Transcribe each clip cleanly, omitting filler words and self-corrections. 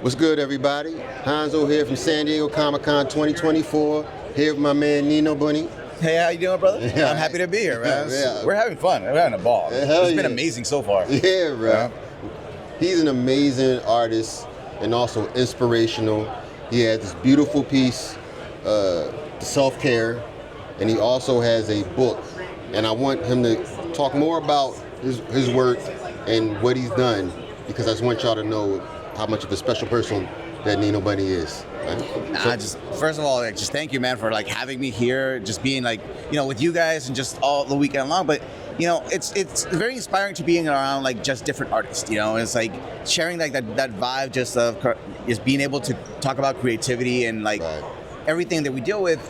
What's good, everybody? Hanzo here from San Diego Comic-Con 2024. Here with my man Nino Bunny. Hey, how you doing, brother? Yeah. I'm happy to be here, man. Yeah. We're having fun. We're having a ball. Hell It's been yeah. amazing so far. Yeah, bro. He's an amazing artist and also inspirational. He has this beautiful piece, Self-Care, and he also has a book. And I want him to talk more about his work and what he's done, because I just want y'all to know how much of a special person that Nino Bunny is. Right? First of all, just thank you, man, for having me here, just being with you guys and just all the weekend long. But it's very inspiring to being around just different artists. It's like sharing that vibe just of just being able to talk about creativity and everything that we deal with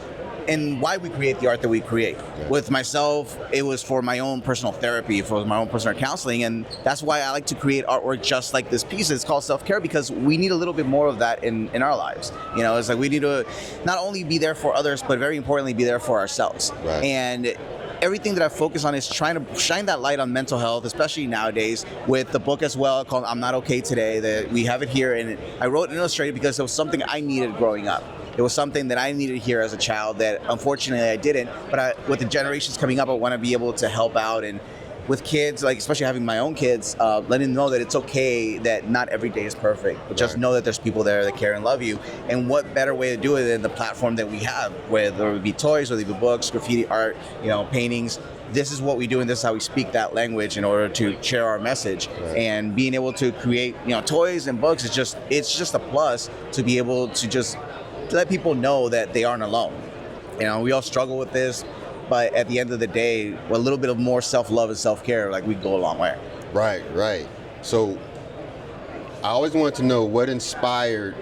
and why we create the art that we create. Yeah. With myself, it was for my own personal therapy, for my own personal counseling, and that's why I like to create artwork just like this piece. It's called Self-Care because we need a little bit more of that in our lives. It's like we need to not only be there for others, but very importantly, be there for ourselves. Right. And everything that I focus on is trying to shine that light on mental health, especially nowadays, with the book as well called I'm Not Okay Today. That we have it here, and I wrote and illustrated because it was something I needed growing up. It was something that I needed to hear as a child that unfortunately I didn't, but with the generations coming up, I want to be able to help out. And with kids, especially having my own kids, letting them know that it's okay that not every day is perfect, but just know that there's people there that care and love you. And what better way to do it than the platform that we have, whether it be toys, whether it be books, graffiti art, paintings. This is what we do, and this is how we speak that language in order to share our message. Right. And being able to create, toys and books, it's just a plus to be able to just let people know that they aren't alone. We all struggle with this, but at the end of the day, a little bit of more self-love and self-care, we go a long way. Right. So I always wanted to know what inspired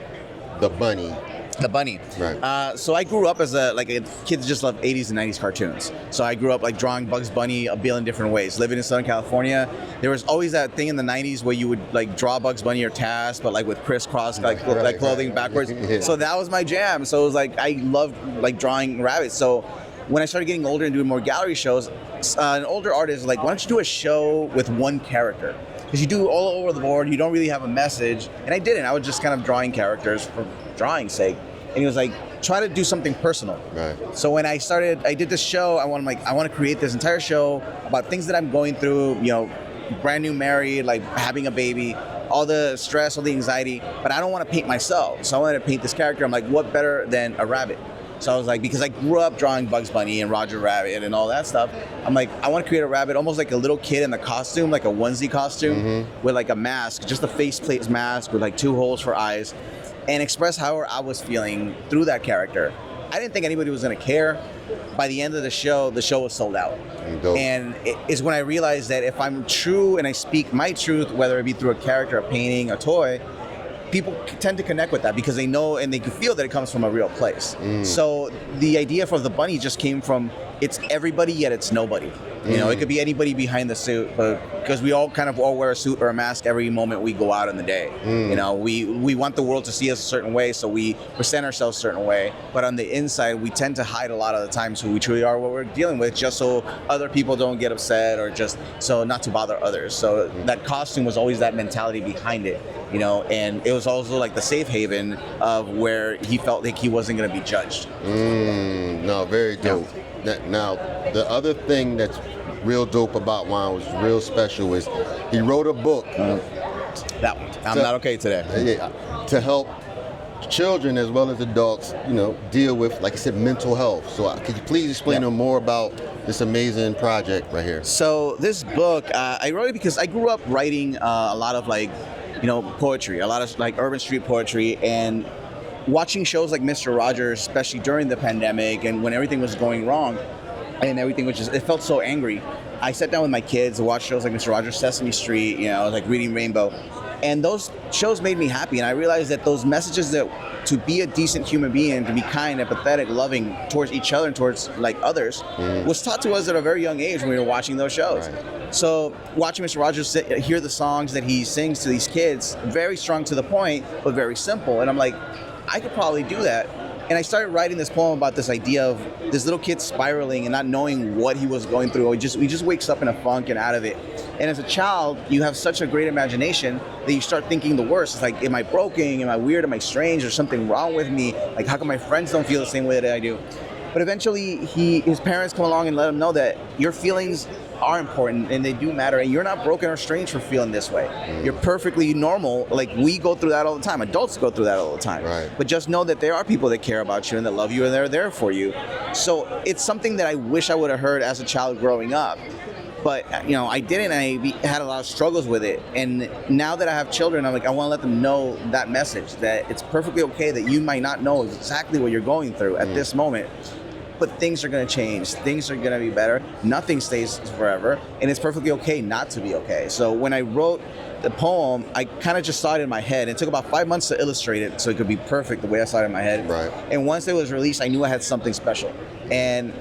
the bunny. The bunny. Right. So I grew up as a kid that just loved 80s and 90s cartoons. So I grew up drawing Bugs Bunny a billion different ways. Living in Southern California, there was always that thing in the 90s where you would draw Bugs Bunny or Taz, but with crisscross clothing backwards. Yeah. So that was my jam. So it was I loved drawing rabbits. So when I started getting older and doing more gallery shows, an older artist was why don't you do a show with one character? Because you do all over the board, you don't really have a message. And I didn't. I was just kind of drawing characters for drawing's sake. And he was try to do something personal. Right. So when I did this show, I want to create this entire show about things that I'm going through, brand new married, having a baby, all the stress, all the anxiety, but I don't want to paint myself. So I wanted to paint this character. I'm what better than a rabbit? So I was because I grew up drawing Bugs Bunny and Roger Rabbit and all that stuff, I'm I want to create a rabbit almost like a little kid in the costume, like a onesie costume, with a mask, just a faceplate mask with 2 holes for eyes, and express how I was feeling through that character. I didn't think anybody was going to care. By the end of the show was sold out. Dope. And it's when I realized that if I'm true and I speak my truth, whether it be through a character, a painting, a toy, people tend to connect with that because they know and they can feel that it comes from a real place. So the idea for the bunny just came from it's everybody yet it's nobody. It could be anybody behind the suit, but because we all wear a suit or a mask every moment we go out in the day. We want the world to see us a certain way, so we present ourselves a certain way. But on the inside, we tend to hide a lot of the times who we truly are, what we're dealing with, just so other people don't get upset or just so not to bother others. So that costume was always that mentality behind it, and it was also the safe haven of where he felt he wasn't going to be judged. No, very dope. Now, the other thing that's real dope about Juan, was real special, is he wrote a book. That one. I'm Not Okay Today. To help children as well as adults, deal with, like I said, mental health. So could you please explain more about this amazing project right here? So this book, I wrote it because I grew up writing a lot of poetry, a lot of urban street poetry, and watching shows like Mr. Rogers, especially during the pandemic and when everything was going wrong and everything it felt so angry. I sat down with my kids to watch shows like Mr. Rogers, Sesame Street, Reading Rainbow. And those shows made me happy. And I realized that those messages that to be a decent human being, to be kind, empathetic, loving towards each other and towards others was taught to us at a very young age when we were watching those shows. Right. So watching Mr. Rogers hear the songs that he sings to these kids, very strong to the point, but very simple. And I'm I could probably do that. And I started writing this poem about this idea of this little kid spiraling and not knowing what he was going through. He just wakes up in a funk and out of it. And as a child, you have such a great imagination that you start thinking the worst. It's like, am I broken? Am I weird? Am I strange? There's something wrong with me? Like, how come my friends don't feel the same way that I do? But eventually, his parents come along and let him know that your feelings are important and they do matter, and you're not broken or strange for feeling this way. You're perfectly normal. Like, we go through that all the time. Adults go through that all the time. Right. But just know that there are people that care about you and that love you and they're there for you. So it's something that I wish I would have heard as a child growing up. But, I didn't. I had a lot of struggles with it. And now that I have children, I'm like, I want to let them know that message, that it's perfectly okay that you might not know exactly what you're going through at this moment. But things are going to change. Things are going to be better. Nothing stays forever. And it's perfectly okay not to be okay. So when I wrote the poem, I kind of just saw it in my head. It took about 5 months to illustrate it so it could be perfect the way I saw it in my head. Right. And once it was released, I knew I had something special. And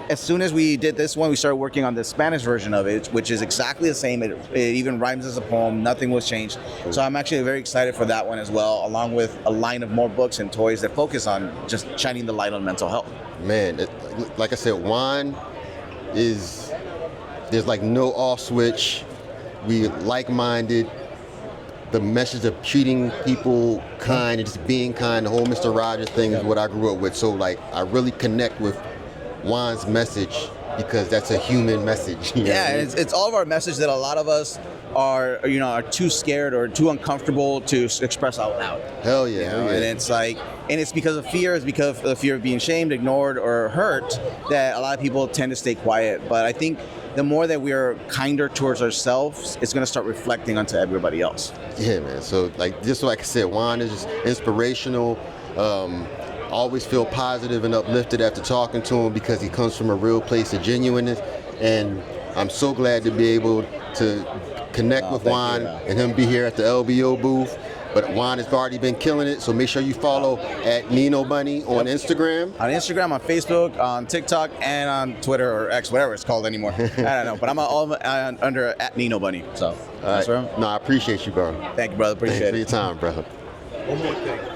as soon as we did this one, we started working on the Spanish version of it, which is exactly the same. It even rhymes as a poem. Nothing was changed. So I'm actually very excited for that one as well, along with a line of more books and toys that focus on just shining the light on mental health. Man, like I said, Juan there's like no off switch. We like-minded. The message of treating people kind and just being kind, the whole Mr. Rogers thing is what I grew up with. So like, I really connect with Juan's message because that's a human message. Yeah, and it's all of our message that a lot of us are too scared or too uncomfortable to express out loud. Hell yeah, hell yeah. And it's like, and it's because of fear. It's because of the fear of being shamed, ignored, or hurt that a lot of people tend to stay quiet. But I think the more that we are kinder towards ourselves, it's going to start reflecting onto everybody else. Yeah, man. So just like I said, Juan is just inspirational. Always feel positive and uplifted after talking to him because he comes from a real place of genuineness. And I'm so glad to be able to connect with Juan and him be here at the LBO booth. But Juan has already been killing it, so make sure you follow at Nino Bunny on Instagram. On Instagram, on Facebook, on TikTok, and on Twitter or X, whatever it's called anymore. I don't know, but I'm all under at Nino Bunny. So, all right. No, I appreciate you, bro. Thank you, brother. Appreciate it. Thanks for your time, brother. One more thing.